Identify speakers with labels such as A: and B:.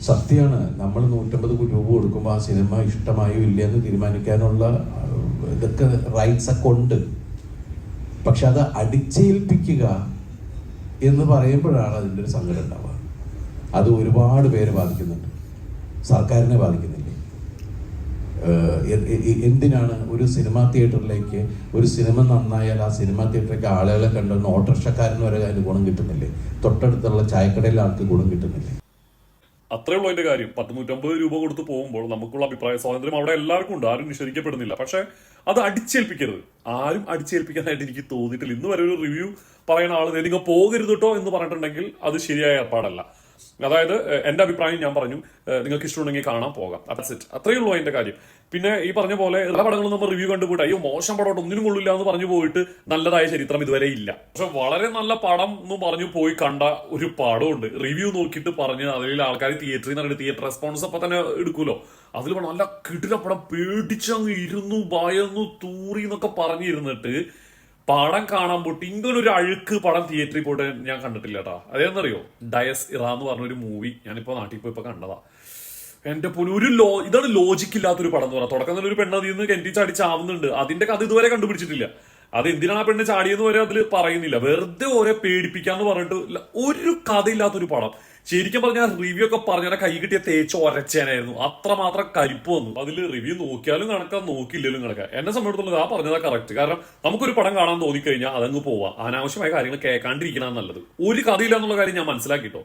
A: സത്യമാണ്. നമ്മൾ 150 രൂപ കൊടുക്കുമ്പോൾ ആ സിനിമ ഇഷ്ടമായോ ഇല്ലയെന്ന് തീരുമാനിക്കാനുള്ള ഇതൊക്കെ റൈറ്റ്സ് ഒക്കെ ഉണ്ട്. പക്ഷെ അത് അടിച്ചേൽപ്പിക്കുക എന്ന് പറയുമ്പോഴാണ് അതിൻ്റെ ഒരു സങ്കടം ഉണ്ടാവുക. അത് ഒരുപാട് പേരെ ബാധിക്കുന്നുണ്ട്, സർക്കാരിനെ ബാധിക്കുന്നില്ലേ? എന്തിനാണ് ഒരു സിനിമാ തിയേറ്ററിലേക്ക് ഒരു സിനിമ നന്നായാൽ ആ സിനിമാ തിയേറ്ററിലേക്ക് ആളുകളെ കണ്ടുവന്ന് ഓട്ടോറിക്ഷക്കാരന് വരെ അതിന് ഗുണം കിട്ടുന്നില്ലേ? തൊട്ടടുത്തുള്ള ചായക്കടയിലെ ആൾക്ക് ഗുണം കിട്ടുന്നില്ലേ?
B: അത്രേ ഉള്ളൂ അതിന്റെ കാര്യം. 150 രൂപ കൊടുത്ത് പോകുമ്പോൾ നമുക്കുള്ള അഭിപ്രായ സ്വാതന്ത്ര്യം അവിടെ എല്ലാവർക്കും ഉണ്ട്, ആരും നിഷേധിക്കപ്പെടുന്നില്ല. പക്ഷെ അത് അടിച്ചേൽപ്പിക്കരുത്, ആരും അടിച്ചേൽപ്പിക്കാനായിട്ട് എനിക്ക് തോന്നിയിട്ടില്ല. ഇന്ന് വരെ ഒരു റിവ്യൂ പറയുന്ന ആൾ നിങ്ങൾ പോകരുത് കേട്ടോ എന്ന് പറഞ്ഞിട്ടുണ്ടെങ്കിൽ അത് ശരിയായ ഏർപ്പാടല്ല. അതായത് എന്റെ അഭിപ്രായം ഞാൻ പറഞ്ഞു, നിങ്ങൾക്ക് ഇഷ്ടമുണ്ടെങ്കിൽ കാണാൻ പോകാം, അത്രയേ ഉള്ളൂ അതിന്റെ കാര്യം. പിന്നെ ഈ പറഞ്ഞ പോലെ എല്ലാ പടങ്ങളും നമ്മൾ റിവ്യൂ കണ്ടുപോയിട്ട് അയ്യോ മോശം പടമായിട്ട് ഒന്നിനും കൊള്ളില്ല എന്ന് പറഞ്ഞു പോയിട്ട് നല്ലതായ ചരിത്രം ഇതുവരെ ഇല്ല. പക്ഷെ വളരെ നല്ല പടം എന്ന് പറഞ്ഞു പോയി കണ്ട ഒരു പടമുണ്ട്, റിവ്യൂ നോക്കിയിട്ട് പറഞ്ഞ് അതിൽ ആൾക്കാർ തിയേറ്ററിൽ നിന്ന് തിയേറ്റർ റെസ്പോൺസ് അപ്പൊ തന്നെ എടുക്കുമല്ലോ, അതിൽ നല്ല കിടില പടം പേടിച്ചങ്ങ് ഇരുന്നു ഭയന്നു തൂറി എന്നൊക്കെ പറഞ്ഞിരുന്നിട്ട് പടം കാണാൻ പോയിട്ട് ഇങ്ങനൊരു അഴുക്ക് പടം തിയേറ്ററിൽ പോയിട്ട് ഞാൻ കണ്ടിട്ടില്ല കേട്ടോ. അതേന്നറിയോ, ഡയസ് ഇറ എന്ന് പറഞ്ഞൊരു മൂവി ഞാനിപ്പോ നാട്ടിൽ പോയി ഇപ്പൊ കണ്ടതാ. എന്റെ പോലും ഇതാണ് ലോജിക്ക് ഇല്ലാത്തൊരു പടം എന്ന് പറയാം. തുടക്കത്തിൽ ഒരു പെണ്ണ് അതിൽ നിന്ന് കെന്റി ചാടി ചാവുന്നുണ്ട്, അതിന്റെ കഥ ഇതുവരെ കണ്ടുപിടിച്ചിട്ടില്ല. അത് എന്തിനാണ് ആ പെണ്ണ് ചാടിയെന്ന് വരെ അതിൽ പറയുന്നില്ല, വെറുതെ ഓരോ പേടിപ്പിക്കാന്ന് പറഞ്ഞിട്ട് ഒരു കഥയില്ലാത്തൊരു പടം. ശരിക്കും പറഞ്ഞാൽ റിവ്യൂ ഒക്കെ പറഞ്ഞാൽ കൈ കിട്ടിയ തേച്ച് ഒരച്ചേനായിരുന്നു, അത്രമാത്രം കരിപ്പ് വന്നു. അതിൽ റിവ്യൂ നോക്കിയാലും കണക്കാം നോക്കിയില്ലെങ്കിലും കണക്കാം. എന്നെ സംബന്ധിച്ചിടത്തോളം ആ പറഞ്ഞതാ കറക്റ്റ്. കാരണം നമുക്കൊരു പടം കാണാൻ തോന്നിക്കഴിഞ്ഞാൽ അതങ്ങ് പോവാം, അനാവശ്യമായ കാര്യങ്ങൾ കേൾക്കാണ്ടിരിക്കണം നല്ലത്. ഒരു കഥയില്ല എന്നുള്ള കാര്യം ഞാൻ മനസ്സിലാക്കിട്ടോ.